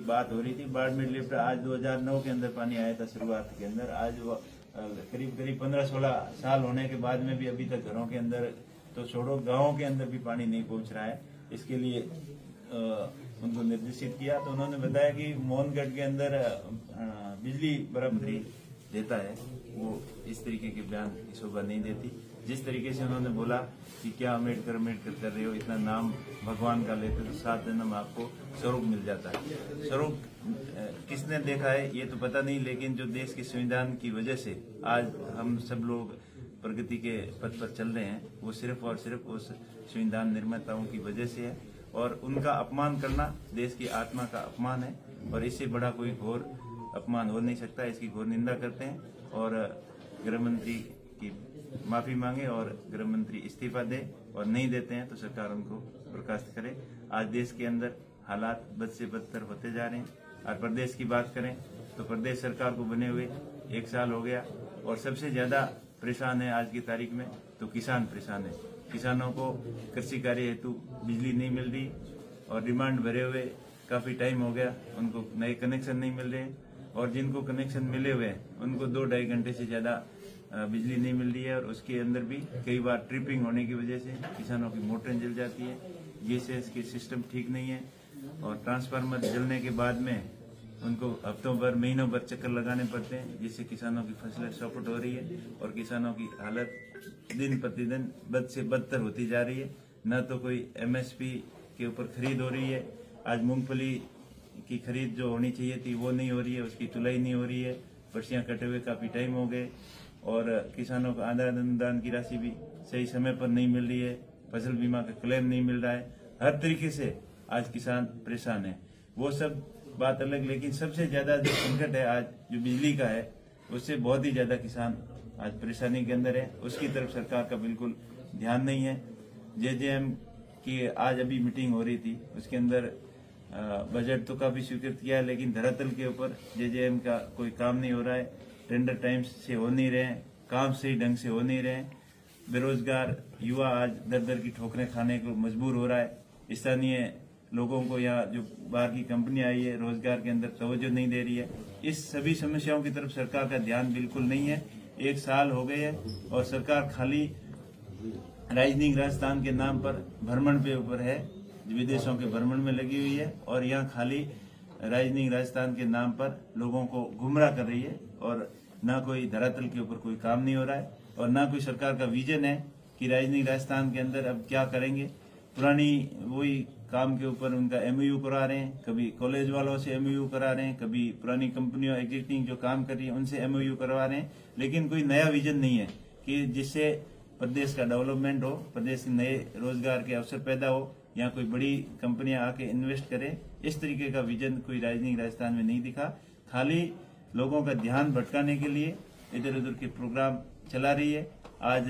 बात हो रही थी बाड़मेर लिफ्ट, आज 2009 के अंदर पानी आया था शुरुआत के अंदर। आज वो करीब 15-16 साल होने के बाद में भी अभी तक घरों के अंदर तो छोड़ो, गाँव के अंदर भी पानी नहीं पहुंच रहा है। इसके लिए उनको निर्देशित किया तो उन्होंने बताया कि मोहनगढ़ के अंदर बिजली बराबरी देता है, वो इस तरीके के बयान की शोभा नहीं देती। जिस तरीके से उन्होंने बोला कि क्या अम्बेडकर कर रहे हो, इतना नाम भगवान का लेते तो 7 जन्म आपको स्वर्ग मिल जाता है। स्वर्ग किसने देखा है ये तो पता नहीं, लेकिन जो देश के संविधान की वजह से आज हम सब लोग प्रगति के पथ पर चल रहे हैं, वो सिर्फ और सिर्फ उस संविधान निर्माताओं की वजह से है। और उनका अपमान करना देश की आत्मा का अपमान है, और इससे बड़ा कोई घोर अपमान हो नहीं सकता। इसकी घोर निंदा करते हैं और गृह मंत्री की माफी मांगे और गृह मंत्री इस्तीफा दे, और नहीं देते हैं तो सरकार उनको बर्खास्त करे। आज देश के अंदर हालात बद से बदतर होते जा रहे हैं। और प्रदेश की बात करें तो प्रदेश सरकार को बने हुए 1 साल हो गया, और सबसे ज्यादा परेशान है आज की तारीख में तो किसान परेशान है। किसानों को कृषि कार्य हेतु बिजली नहीं मिल रही, और डिमांड भरे हुए काफी टाइम हो गया, उनको नए कनेक्शन नहीं मिल रहे, और जिनको कनेक्शन मिले हुए हैं उनको 2-2.5 घंटे से ज्यादा बिजली नहीं मिल रही है। और उसके अंदर भी कई बार ट्रिपिंग होने की वजह से किसानों की मोटरें जल जाती है। गैस की सिस्टम ठीक नहीं है, और ट्रांसफार्मर जलने के बाद में उनको हफ्तों भर महीनों भर चक्कर लगाने पड़ते हैं, जिससे किसानों की फसलें चौपट हो रही है और किसानों की हालत दिन प्रतिदिन बद से बदतर होती जा रही है। न तो कोई MSP के ऊपर खरीद हो रही है, आज मूंगफली की खरीद जो होनी चाहिए थी वो नहीं हो रही है, उसकी तुलाई नहीं हो रही है। पर्चियां कटे हुए काफी टाइम हो गए, और किसानों को आधा अनुदान की राशि भी सही समय पर नहीं मिल रही है, फसल बीमा का क्लेम नहीं मिल रहा है। हर तरीके से आज किसान परेशान है। वो सब बात अलग, लेकिन सबसे ज्यादा जो संकट है आज जो बिजली का है, उससे बहुत ही ज्यादा किसान आज परेशानी के अंदर है। उसकी तरफ सरकार का बिल्कुल ध्यान नहीं है। JJM की आज अभी मीटिंग हो रही थी, उसके अंदर बजट तो काफी स्वीकृत किया है, लेकिन धरातल के ऊपर JJM का कोई काम नहीं हो रहा है। टेंडर टाइम से हो नहीं रहे हैं, काम सही ढंग से हो नहीं रहे हैं। बेरोजगार युवा आज दर दर की ठोकरें खाने को मजबूर हो रहा है। स्थानीय लोगों को या जो बाहर की कंपनी आई है रोजगार के अंदर तवज्जो नहीं दे रही है। इस सभी समस्याओं की तरफ सरकार का ध्यान बिल्कुल नहीं है। 1 साल हो गए है और सरकार खाली राजनीतिक राजस्थान के नाम पर भ्रमण पे ऊपर है, विदेशों के भ्रमण में लगी हुई है, और यहाँ खाली राजनीतिक राजस्थान के नाम पर लोगों को गुमराह कर रही है। और न कोई धरातल के ऊपर कोई काम नहीं हो रहा है, और न कोई सरकार का विजन है कि राजनीतिक राजस्थान के अंदर अब क्या करेंगे। पुरानी वही काम के ऊपर उनका MOU करा रहे हैं, कभी कॉलेज वालों से MOU करा रहे हैं, कभी पुरानी कंपनियों एग्जिस्टिंग जो काम कर रही है उनसे MOU करवा रहे हैं, लेकिन कोई नया विजन नहीं है कि जिससे प्रदेश का डेवलपमेंट हो, प्रदेश में नए रोजगार के अवसर पैदा हो, यहाँ कोई बड़ी कंपनियां आके इन्वेस्ट करें। इस तरीके का विजन कोई राजनीतिक राजस्थान में नहीं दिखा। खाली लोगों का ध्यान भटकाने के लिए इधर उधर के प्रोग्राम चला रही है। आज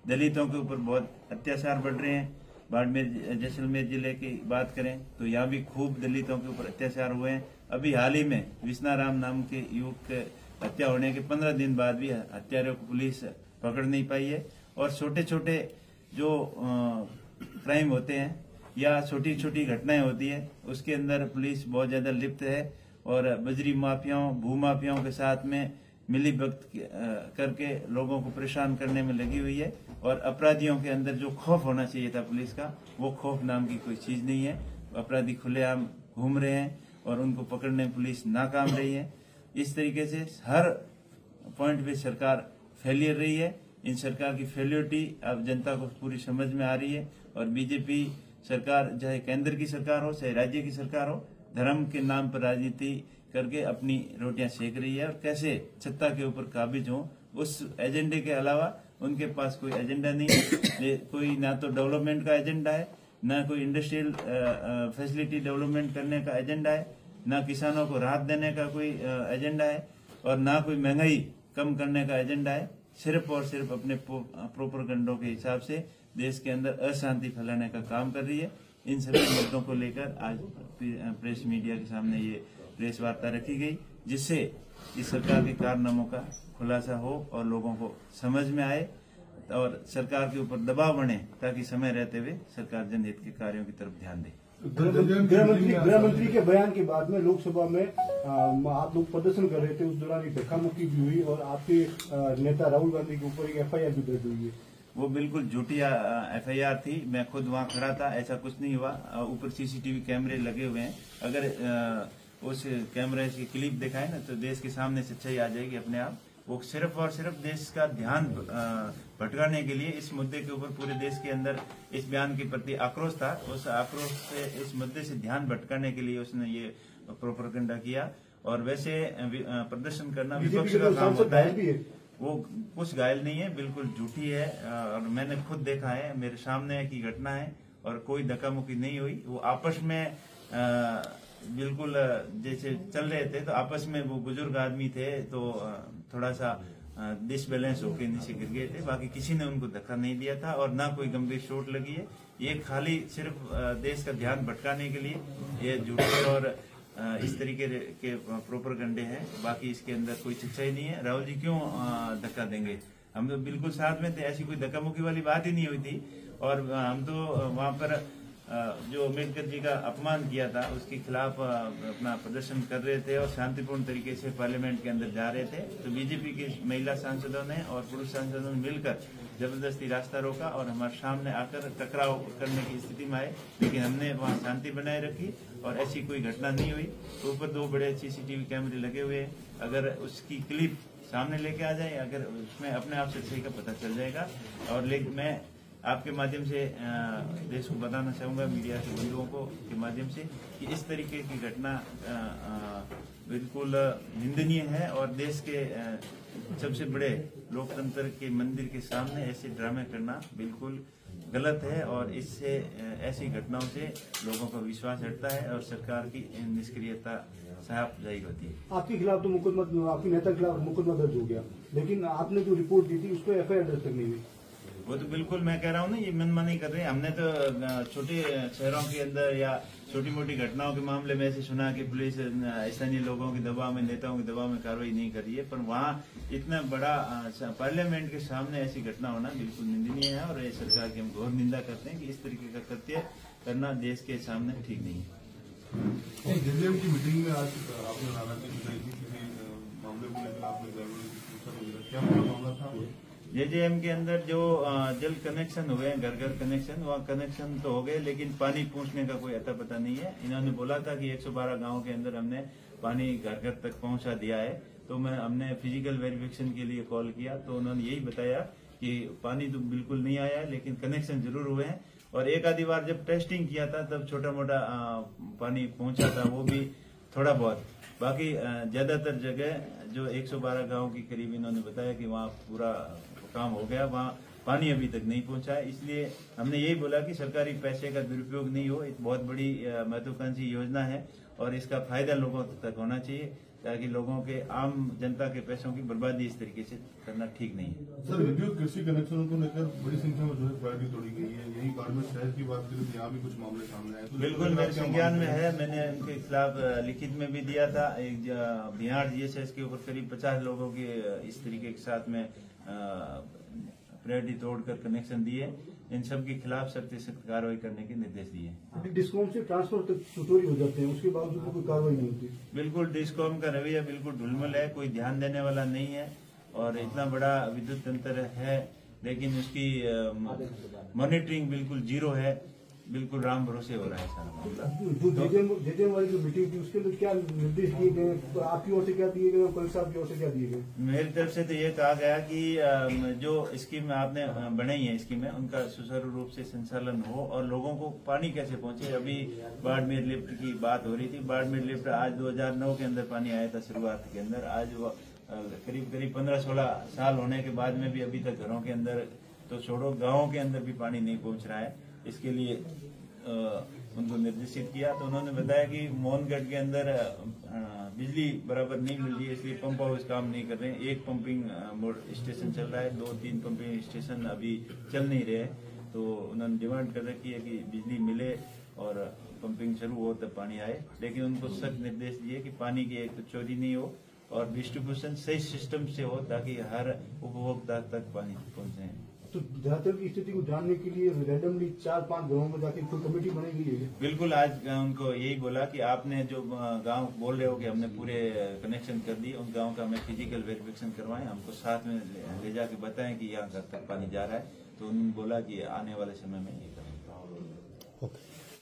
दलितों के ऊपर बहुत अत्याचार बढ़ रहे हैं। बाड़मेर जैसलमेर जिले की बात करें तो यहाँ भी खूब दलितों के ऊपर अत्याचार हुए हैं। अभी हाल ही में विष्णाराम नाम के युवक के हत्या होने के 15 दिन बाद भी हत्यारों को पुलिस पकड़ नहीं पाई है। और छोटे छोटे जो क्राइम होते हैं या छोटी छोटी घटनाएं होती है उसके अंदर पुलिस बहुत ज्यादा लिप्त है, और बजरी माफियाओं भू माफियाओं के साथ में मिलीभगत करके लोगों को परेशान करने में लगी हुई है। और अपराधियों के अंदर जो खौफ होना चाहिए था पुलिस का, वो खौफ नाम की कोई चीज नहीं है। अपराधी खुलेआम घूम रहे हैं और उनको पकड़ने में पुलिस नाकाम रही है। इस तरीके से हर पॉइंट पे सरकार फेलियर रही है। इन सरकार की फेलियरिटी अब जनता को पूरी समझ में आ रही है। और बीजेपी सरकार चाहे केंद्र की सरकार हो चाहे राज्य की सरकार हो, धर्म के नाम पर राजनीति करके अपनी रोटियां सेक रही है, और कैसे सत्ता के ऊपर काबिज हो उस एजेंडे के अलावा उनके पास कोई एजेंडा नहीं है। कोई ना तो डेवलपमेंट का एजेंडा है, ना कोई इंडस्ट्रियल फैसिलिटी डेवलपमेंट करने का एजेंडा है, ना किसानों को राहत देने का कोई एजेंडा है, और ना कोई महंगाई कम करने का एजेंडा है। सिर्फ और सिर्फ अपने प्रोपेगेंडा के हिसाब से देश के अंदर अशांति फैलाने का काम कर रही है। इन सभी मुद्दों को लेकर आज प्रेस मीडिया के सामने ये प्रेस वार्ता रखी गई, जिससे इस सरकार के कारनामों का खुलासा हो और लोगों को समझ में आए और सरकार के ऊपर दबाव बने, ताकि समय रहते हुए सरकार जनहित के कार्यों की तरफ ध्यान दे। गृह मंत्री के बयान के बाद में लोकसभा में आप लोग प्रदर्शन कर रहे थे, उस दौरान एक धक्का मुक्की भी हुई और आपके नेता राहुल गांधी के ऊपर एक FIR भी दर्ज हुई है। वो बिल्कुल झूठी FIR थी, मैं खुद वहां खड़ा था, ऐसा कुछ नहीं हुआ। ऊपर CCTV कैमरे लगे हुए हैं, अगर उस कैमरे की क्लिप दिखाए ना तो देश के सामने सच्चाई आ जाएगी अपने आप। वो सिर्फ और सिर्फ देश का ध्यान भटकाने के लिए इस मुद्दे के ऊपर पूरे देश के अंदर इस बयान के प्रति आक्रोश था, उस आक्रोश से इस मुद्दे से ध्यान भटकाने के लिए उसने ये प्रोपेगेंडा किया। और वैसे प्रदर्शन करना विपक्ष का काम होता है, वो कुछ घायल नहीं है, बिल्कुल झूठी है। और मैंने खुद देखा है, मेरे सामने की घटना है और कोई धक्का मुक्की नहीं हुई। वो आपस में बिल्कुल जैसे चल रहे थे, तो आपस में वो बुजुर्ग आदमी थे तो थोड़ा सा डिसबैलेंस होकर नीचे गिर गए थे। बाकी किसी ने उनको धक्का नहीं दिया था और ना कोई गंभीर चोट लगी है। ये खाली सिर्फ देश का ध्यान भटकाने के लिए ये झूठे और इस तरीके के प्रोपेगेंडे हैं। बाकी इसके अंदर कोई सच्चाई नहीं है। राहुल जी क्यों धक्का देंगे? हम तो बिल्कुल साथ में थे, ऐसी कोई धक्का मुक्की वाली बात ही नहीं हुई थी। और हम तो वहां पर जो अम्बेडकर जी का अपमान किया था उसके खिलाफ अपना प्रदर्शन कर रहे थे और शांतिपूर्ण तरीके से पार्लियामेंट के अंदर जा रहे थे। तो बीजेपी की महिला सांसदों ने और पुरुष सांसदों ने मिलकर जबरदस्ती रास्ता रोका और हमारे सामने आकर टकराव करने की स्थिति में आए, लेकिन हमने वहां शांति बनाए रखी और ऐसी कोई घटना नहीं हुई। तो ऊपर 2 बड़े CCTV कैमरे लगे हुए हैं, अगर उसकी क्लिप सामने लेके आ जाए, अगर उसमें अपने आप सच्चाई का पता चल जाएगा। और लेकिन मैं आपके माध्यम से देश को बताना चाहूंगा, मीडिया के बंधुओं को के माध्यम से, कि इस तरीके की घटना बिल्कुल निंदनीय है और देश के सबसे बड़े लोकतंत्र के मंदिर के सामने ऐसे ड्रामे करना बिल्कुल गलत है। और इससे ऐसी घटनाओं से लोगों का विश्वास हटता है और सरकार की निष्क्रियता साफ जाहिर होती है। आपके खिलाफ तो मुकदमा, आपके नेता के खिलाफ मुकदमा दर्ज हो गया, लेकिन आपने जो रिपोर्ट दी थी उस पर FIR दर्ज तक नहीं हुई। वो तो बिल्कुल मैं कह रहा हूँ ना, ये मनमानी कर रहे हैं। हमने तो छोटे शहरों के अंदर या छोटी मोटी घटनाओं के मामले में ऐसे सुना कि पुलिस स्थानीय लोगों के दबाव में, नेताओं के दबाव में कार्रवाई नहीं कर रही है, पर वहाँ इतना बड़ा पार्लियामेंट के सामने ऐसी घटना होना बिल्कुल निंदनीय है। और ये सरकार की हम घोर निंदा करते हैं कि इस तरीके का कृत्य करना देश के सामने ठीक नहीं है। जेजेएम की मीटिंग में आज आपने नाराजगी बताई थी किसी मामले को लेकर, आपने क्या मामला था? जेजेएम के अंदर जो जल कनेक्शन हुए हैं, घर घर कनेक्शन, वहाँ कनेक्शन तो हो गए, लेकिन पानी पहुंचने का कोई अता पता नहीं है। इन्होंने बोला था कि 112 गांवों के अंदर हमने पानी घर घर तक पहुंचा दिया है। तो हमने फिजिकल वेरिफिकेशन के लिए कॉल किया, तो उन्होंने यही बताया कि पानी तो बिल्कुल नहीं आया है, लेकिन कनेक्शन जरूर हुए हैं। और एक आधी बार जब टेस्टिंग किया था तब छोटा मोटा पानी पहुंचा था, वो भी थोड़ा बहुत। बाकी ज्यादातर जगह जो 112 गांव की करीब इन्होंने बताया कि वहाँ पूरा काम हो गया, वहाँ पानी अभी तक नहीं पहुंचा है। इसलिए हमने यही बोला कि सरकारी पैसे का दुरुपयोग नहीं हो। एक बहुत बड़ी महत्वाकांक्षी योजना है और इसका फायदा लोगों तक होना चाहिए, ताकि लोगों के आम जनता के पैसों की बर्बादी इस तरीके से करना ठीक नहीं है। सर, विद्युत कृषि कनेक्शनों को लेकर बड़ी संख्या में जो है प्रायोरिटी तोड़ी गई है। यही गारमेंट शहर की बात करें तो यहाँ भी कुछ मामले सामने आए। बिल्कुल मेरे संज्ञान में है, मैंने उनके खिलाफ लिखित में भी दिया था। एक बिहार GSS के ऊपर करीब 50 लोगों के इस तरीके के साथ में प्रायोरिटी तोड़कर कनेक्शन दिए। इन सब के खिलाफ सख्त सख्त कार्रवाई करने के निर्देश दिए। डिस्कॉम से ट्रांसफर तक चोरी हो जाते हैं, उसके बावजूद कोई कार्रवाई नहीं होती। बिल्कुल डिस्कॉम का रवैया बिल्कुल ढुलमुल है, कोई ध्यान देने वाला नहीं है। और इतना बड़ा विद्युत तंत्र है, लेकिन उसकी मॉनिटरिंग बिल्कुल जीरो है, बिल्कुल राम भरोसे हो रहा है सारा मामला। जो जेजेएम वाली जो मीटिंग थी उसके अंदर क्या निर्देश दिए गए, तो आपकी ओर से क्या दिए गए, कलेक्टर साहब की ओर से क्या दिए गए? मेरी तरफ से तो ये कहा गया कि जो स्कीम आपने बनाई है स्कीमें, उनका सुचारू रूप से संचालन हो और लोगों को पानी कैसे पहुंचे। अभी बाड़मेर लिफ्ट की बात हो रही थी। बाड़मेर लिफ्ट आज 2009 के अंदर पानी आया था शुरुआत के अंदर। आज करीब 15-16 साल होने के बाद में भी अभी तक घरों के अंदर तो छोड़ो, गाँव के अंदर भी पानी नहीं पहुंच रहा है। इसके लिए उनको निर्देशित किया, तो उन्होंने बताया कि मोहनगढ़ के अंदर बिजली बराबर नहीं मिल रही है, इसलिए पंप हाउस काम नहीं कर रहे हैं। एक पंपिंग स्टेशन चल रहा है, 2-3 पंपिंग स्टेशन अभी चल नहीं रहे। तो उन्होंने डिमांड कर रखी है कि बिजली मिले और पंपिंग शुरू हो तब पानी आए। लेकिन उनको सख्त निर्देश दिए कि पानी की एक तो चोरी नहीं हो और डिस्ट्रीब्यूशन सही सिस्टम से हो, ताकि हर उपभोक्ता तक पानी पहुंचे। तो धरातल की स्थिति को जानने के लिए रैंडमली 4-5 गाँवों में जाके कोई कमेटी बनाई गई है? बिल्कुल, आज उनको यही बोला कि आपने जो गांव बोल रहे हो कि हमने पूरे कनेक्शन कर दिए, उन गांव का हमें फिजिकल वेरिफिकेशन करवाएं, हमको साथ में ले जाके बताएं कि यहाँ घर तक पानी जा रहा है। तो उन्होंने बोला कि आने वाले समय में ये करेंगे। ओके।